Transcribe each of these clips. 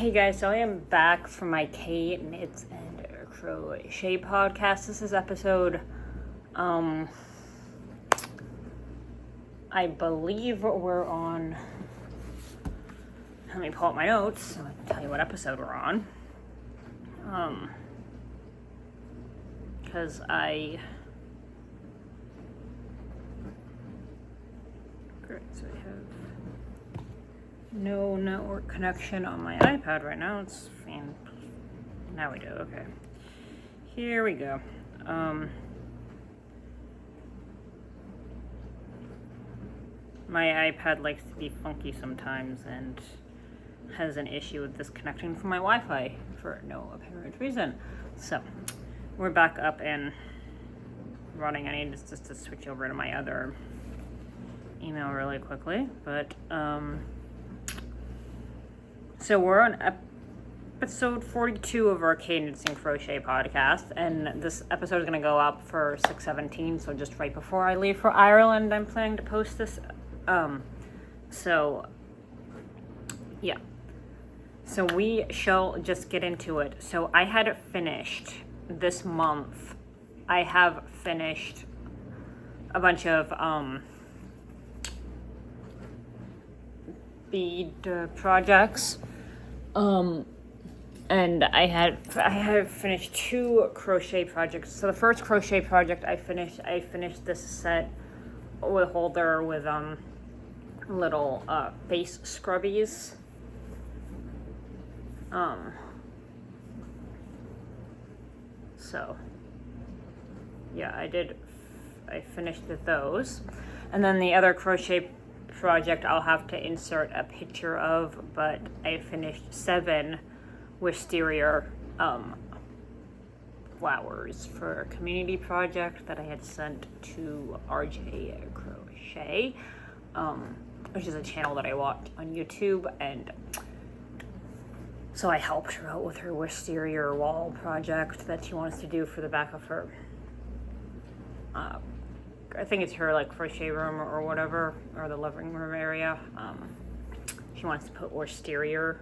Hey guys, so I am back from my K Knits and Crochet podcast. This is episode, I believe we're on, let me pull up my notes so I can tell you what episode we're on. Because great, so I have no network connection on my iPad right now. It's now we do. Okay, here we go. My iPad likes to be funky sometimes and has an issue with disconnecting from my Wi-Fi for no apparent reason. So we're back up and running. I need just to switch over to my other email really quickly, but so we're on episode 42 of our Cadence and Crochet podcast, and this episode is going to go up for 6/17, so just right before I leave for Ireland, I'm planning to post this. So yeah. So we shall just get into it. So I had finished this month. I have finished a bunch of bead projects, and I had finished 2 crochet projects. So the first crochet project I finished this set with holder with little face scrubbies. So yeah, I finished with those, and then the other crochet project I'll have to insert a picture of, but I finished 7 Wisteria flowers for a community project that I had sent to RJ Crochet, which is a channel that I watch on YouTube, and so I helped her out with her Wisteria wall project that she wants to do for the back of her I think it's her like crochet room or whatever, or the living room area. She wants to put Wisteria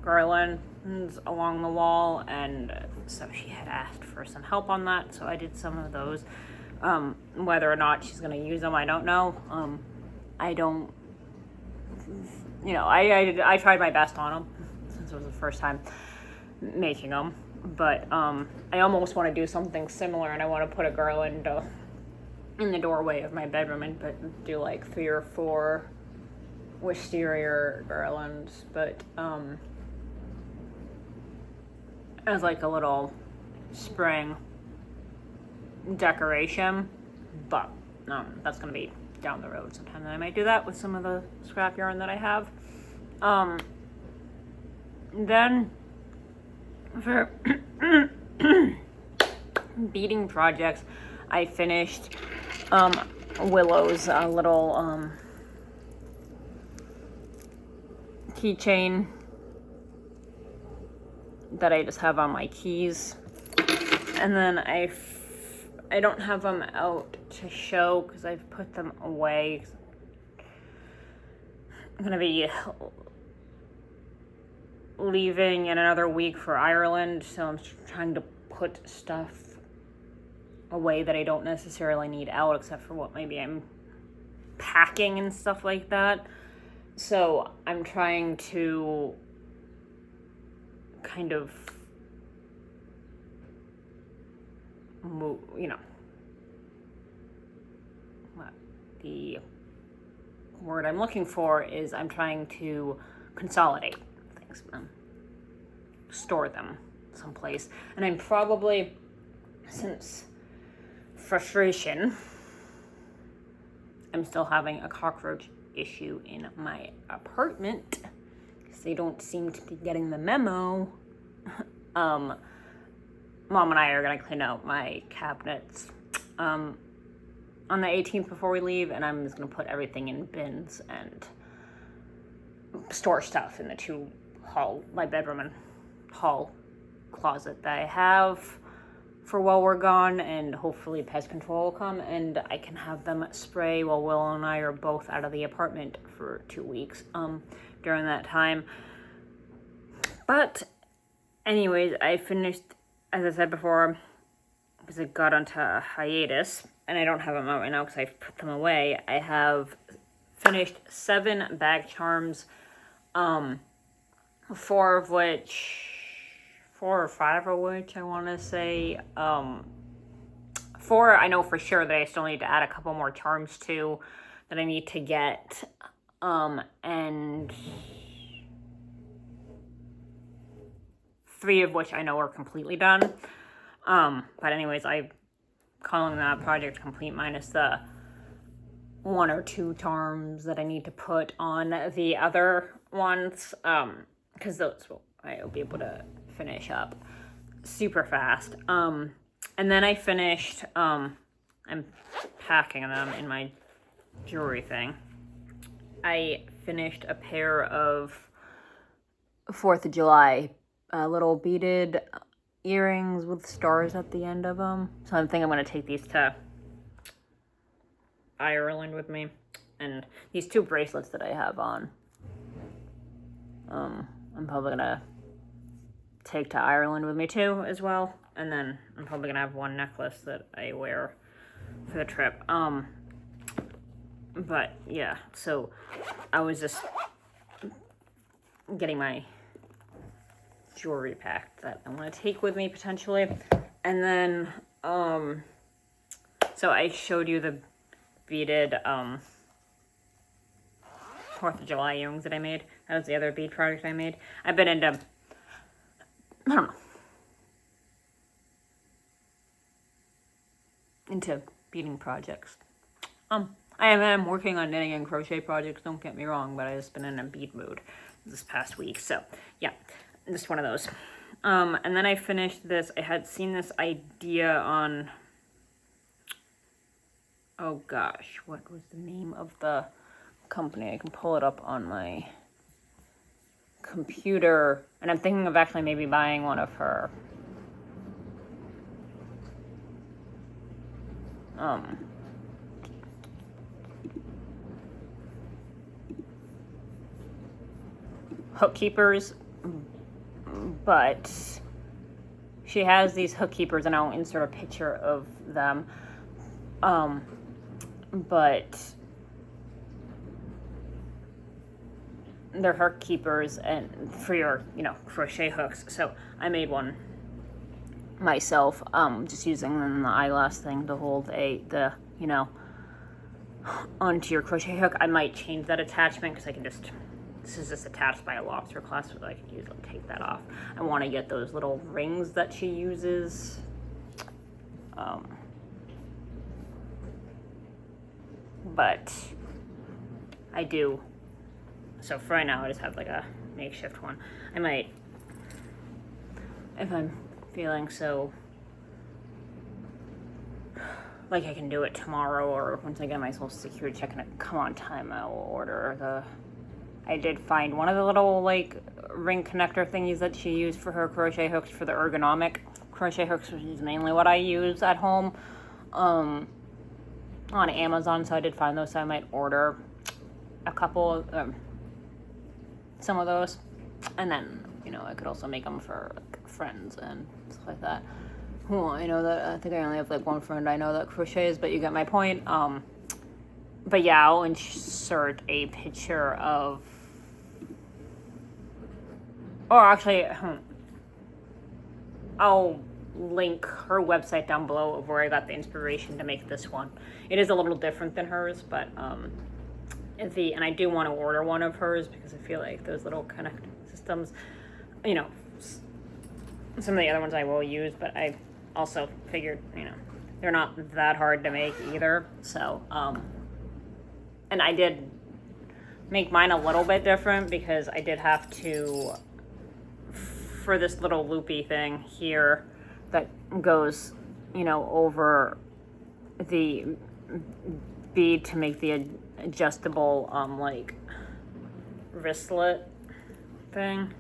garlands along the wall, and so she had asked for some help on that, so I did some of those. Whether or not she's going to use them, I don't know. I don't, I tried my best on them since it was the first time making them, but I almost want to do something similar, and I want to put a garland in the doorway of my bedroom and do like 3 or 4 Wisteria garlands, but as like a little spring decoration. But that's gonna be down the road sometime. Then I might do that with some of the scrap yarn that I have. Then for beading projects, I finished Willow's little keychain that I just have on my keys, and then I don't have them out to show because I've put them away. I'm gonna be leaving in another week for Ireland, so I'm trying to put stuff away that I don't necessarily need out, except for what maybe I'm packing and stuff like that. So I'm trying to kind of move, what the word I'm looking for is, I'm trying to consolidate things, store them someplace. And I'm probably, since frustration, I'm still having a cockroach issue in my apartment because they don't seem to be getting the memo. Mom and I are gonna clean out my cabinets on the 18th before we leave, and I'm just gonna put everything in bins and store stuff in the my bedroom and hall closet that I have for while we're gone, and hopefully pest control will come and I can have them spray while Willow and I are both out of the apartment for 2 weeks during that time. But anyways, I finished, as I said before, because I got onto a hiatus, and I don't have them out right now because I've put them away. I have finished 7 bag charms, 4 or 5 of which I want to say, 4 I know for sure that I still need to add a couple more charms to that I need to get, and 3 of which I know are completely done. But anyways, I'm calling that project complete minus the 1 or 2 charms that I need to put on the other ones, because those I'll be able to finish up super fast. And then I finished, I'm packing them in my jewelry thing. I finished a pair of 4th of July little beaded earrings with stars at the end of them. So I think I'm going to take these to Ireland with me. And these 2 bracelets that I have on, I'm probably going to take to Ireland with me too as well. And then I'm probably going to have 1 necklace that I wear for the trip. But yeah, so I was just getting my jewelry packed that I'm going to take with me potentially. And then, so I showed you the beaded 4th of July earrings that I made. That was the other bead project I made. I've been into, I don't know, into beading projects. I am working on knitting and crochet projects, don't get me wrong, but I've just been in a bead mood this past week. So yeah, just one of those. And then I finished this. I had seen this idea on, oh gosh, what was the name of the company? I can pull it up on my computer, and I'm thinking of actually maybe buying one of her hook keepers, but she has these hook keepers, and I'll insert a picture of them, but they're hook keepers and for your, crochet hooks. So I made one myself, just using the eyeglass thing to hold onto your crochet hook. I might change that attachment because this is just attached by a lobster clasp, so I can usually take that off. I want to get those little rings that she uses. But I do. So for right now, I just have like a makeshift one. I might, if I'm feeling so like I can do it tomorrow, or once I get my Social Security check and it come on time, I will order I did find one of the little ring connector thingies that she used for her crochet hooks, for the ergonomic crochet hooks, which is mainly what I use at home, on Amazon. So I did find those, so I might order a couple, some of those, and then I could also make them for friends and stuff like that. Well, I think I only have one friend I know that crochets, but you get my point. But yeah, I'll insert a picture of, or actually, I'll link her website down below of where I got the inspiration to make this one. It is a little different than hers, but and I do want to order one of hers because I feel like those little connect systems, some of the other ones I will use, but I also figured, they're not that hard to make either. So, and I did make mine a little bit different because I did have to, for this little loopy thing here that goes, over the bead to make the adjustable, wristlet thing.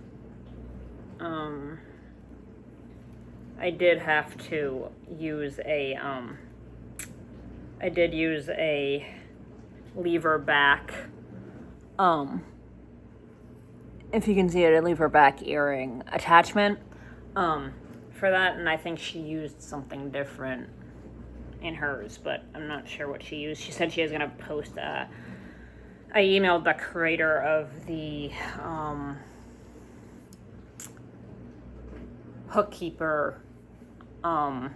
I did have to use a lever back if you can see it, I leave her back earring attachment for that, and I think she used something different in hers, but I'm not sure what she used. She said she was going to post I emailed the creator of the Hookkeeper who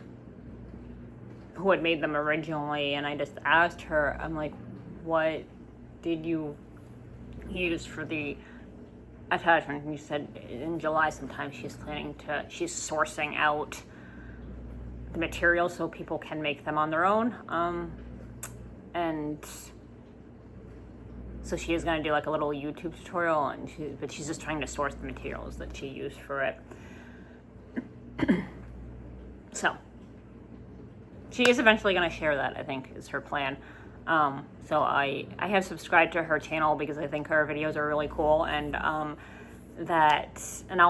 had made them originally, and I just asked her, I'm like, what did you use for the attachment? And you said in July sometime she's sourcing out the material so people can make them on their own. And so she is going to do like a little YouTube tutorial, but she's just trying to source the materials that she used for it. So she is eventually going to share that, I think, is her plan. So I have subscribed to her channel because I think her videos are really cool, and I'll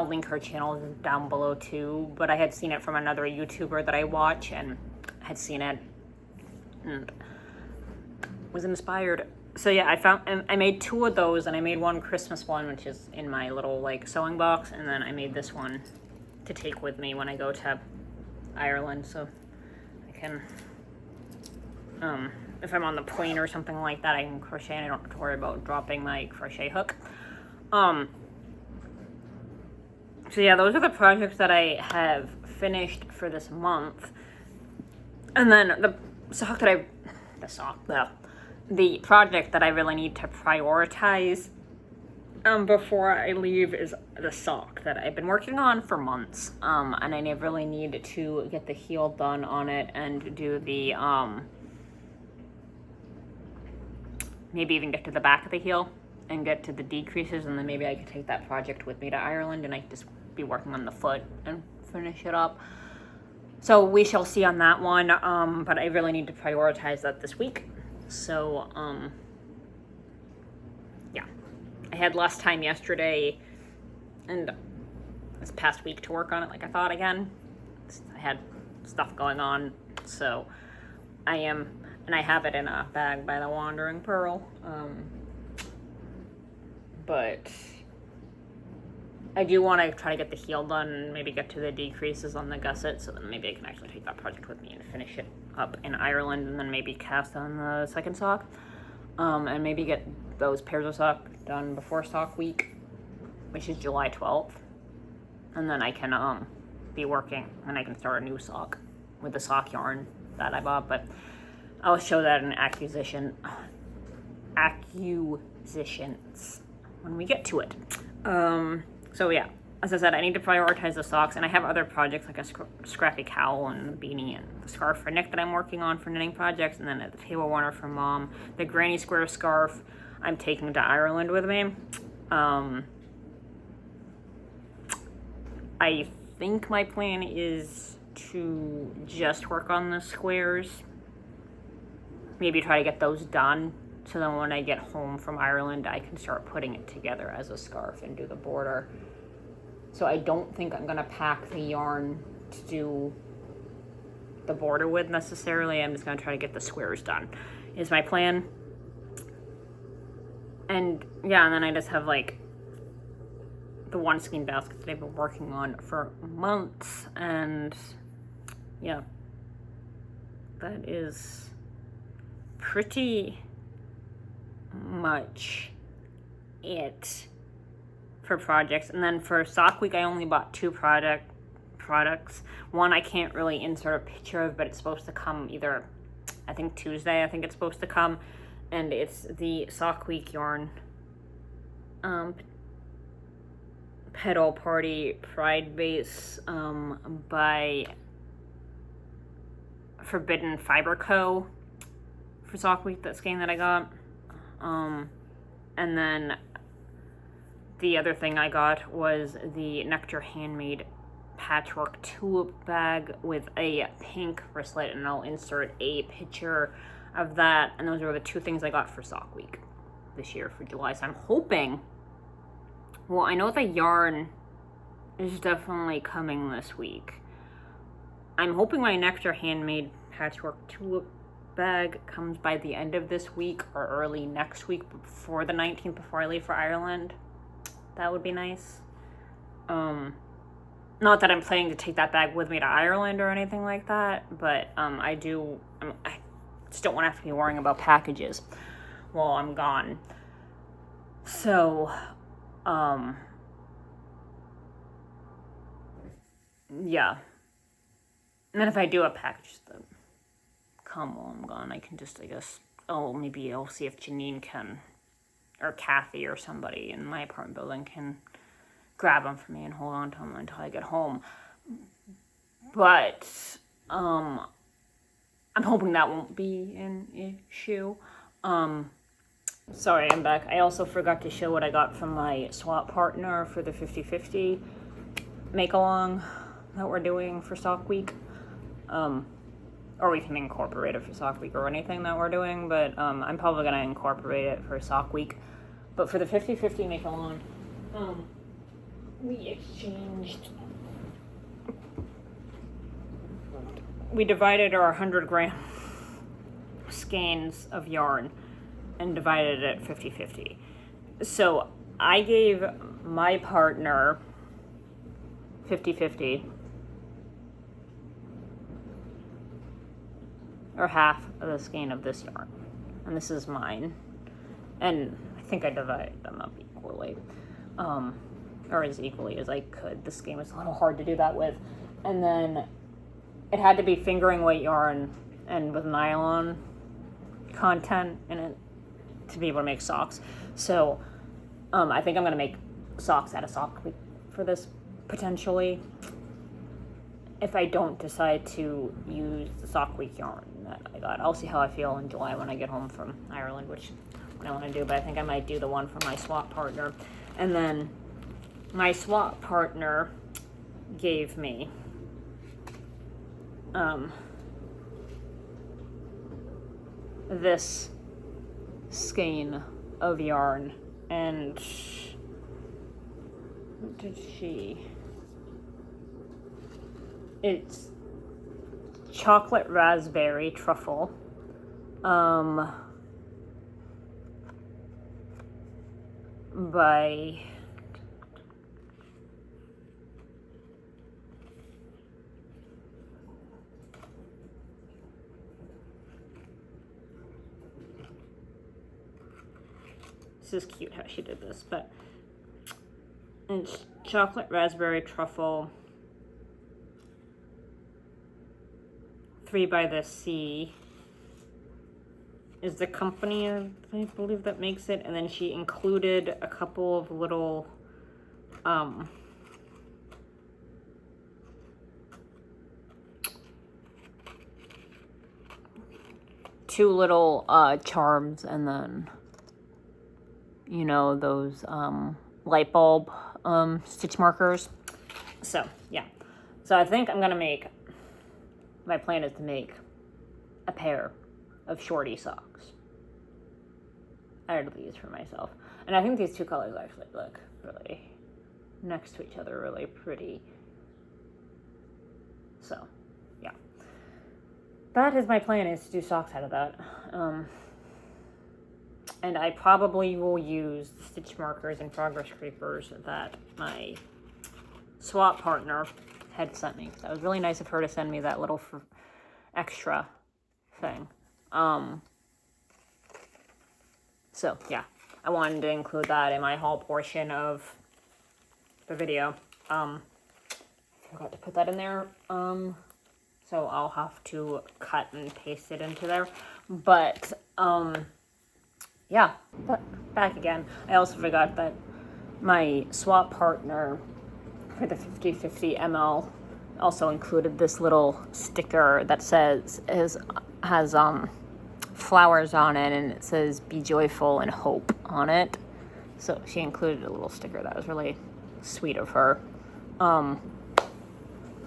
link her channel down below too, but I had seen it from another YouTuber that I watch and had seen it and was inspired. So yeah, I made 2 of those, and I made one Christmas one, which is in my little like sewing box, and then I made this one to take with me when I go to Ireland, so I can, if I'm on the plane or something like that, I can crochet and I don't have to worry about dropping my crochet hook. So yeah, those are the projects that I have finished for this month. And then the project that I really need to prioritize before I leave is the sock that I've been working on for months. And I really need to get the heel done on it and do the, maybe even get to the back of the heel and get to the decreases, and then maybe I could take that project with me to Ireland and I could just be working on the foot and finish it up. So we shall see on that one, but I really need to prioritize that this week. So, yeah. I had less time yesterday and this past week to work on it like I thought again. I had stuff going on, so I have it in a bag by the Wandering Pearl. But I do want to try to get the heel done and maybe get to the decreases on the gusset, so then maybe I can actually take that project with me and finish it up in Ireland, and then maybe cast on the second sock, and maybe get those pairs of socks done before sock week, which is July 12th, and then I can be working and I can start a new sock with the sock yarn that I bought, but I'll show that in acquisitions when we get to it. So yeah, as I said, I need to prioritize the socks, and I have other projects like a scrappy cowl and a beanie and the scarf for Nick that I'm working on for knitting projects, and then a table warmer for Mom. The granny square scarf I'm taking to Ireland with me. I think my plan is to just work on the squares, maybe try to get those done, so then when I get home from Ireland, I can start putting it together as a scarf and do the border. So I don't think I'm gonna pack the yarn to do the border with necessarily. I'm just gonna try to get the squares done, is my plan. And yeah, and then I just have like the one skein basket that I've been working on for months, and yeah, that is pretty much it for projects. And then for sock week, I only bought 2 products. One I can't really insert a picture of, but it's supposed to come either, I think Tuesday, I think it's supposed to come, and it's the sock week yarn Pedal Party Pride Base by Forbidden Fiber Co. for sock week, that skein that I got. And then the other thing I got was the Nectar Handmade Patchwork tulip bag with a pink wristlet, and I'll insert a picture of that. And those are the 2 things I got for sock week this year for July. So I'm hoping, well, I know the yarn is definitely coming this week. I'm hoping my Nectar Handmade Patchwork tulip bag comes by the end of this week or early next week, before the 19th, before I leave for Ireland. That would be nice. Not that I'm planning to take that bag with me to Ireland or anything like that, but I just don't want to have to be worrying about packages while I'm gone. So, yeah. And then if I do have packages that come while I'm gone, I can just, I guess, maybe I'll see if Janine can, or Kathy or somebody in my apartment building can grab them for me and hold on to them until I get home. But I'm hoping that won't be an issue. Sorry, I'm back. I also forgot to show what I got from my swap partner for the 50/50 make-along that we're doing for Sock Week. Or we can incorporate it for Sock Week or anything that we're doing, but I'm probably going to incorporate it for Sock Week. But for the 50/50 make-along, we divided our 100-gram skeins of yarn and divided it 50/50. So I gave my partner 50/50, or half of the skein of this yarn, and this is mine. And I think I divided them up equally, or as equally as I could. This skein was a little hard to do that with. And then it had to be fingering weight yarn and with nylon content in it to be able to make socks. So I think I'm going to make socks out of Sock Week for this, potentially, if I don't decide to use the Sock Week yarn that I got. I'll see how I feel in July when I get home from Ireland, which I want to do, but I think I might do the one for my swap partner. And then my swap partner gave me this skein of yarn, and what did she? It's chocolate raspberry truffle. By this is cute how she did this, but it's chocolate raspberry truffle 3 by the Sea is the company, I believe, that makes it. And then she included a couple of little two little charms, and then, you know, those light bulb stitch markers. So yeah, so I think I'm gonna make, my plan is to make a pair of shorty socks out of these for myself. And I think these two colors actually look really next to each other, really pretty. So yeah, that is my plan, is to do socks out of that. And I probably will use the stitch markers and progress creepers that my swap partner had sent me. That was really nice of her to send me that little extra thing. So yeah, I wanted to include that in my haul portion of the video. I forgot to put that in there. So I'll have to cut and paste it into there. But yeah, back again. I also forgot that my swap partner for the 50/50 ml also included this little sticker that has flowers on it, and it says "Be joyful and hope" on it. So she included a little sticker. That was really sweet of her.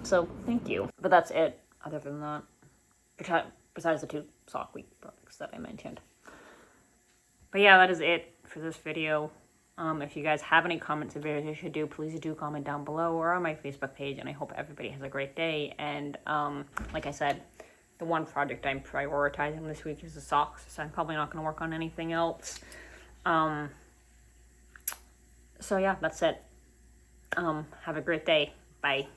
So thank you. But that's it. Other than that, besides the 2 Sock Week products that I mentioned. But yeah, that is it for this video. If you guys have any comments or videos you should do, please do comment down below or on my Facebook page. And I hope everybody has a great day. And like I said, the one project I'm prioritizing this week is the socks. So I'm probably not going to work on anything else. So yeah, that's it. Have a great day. Bye.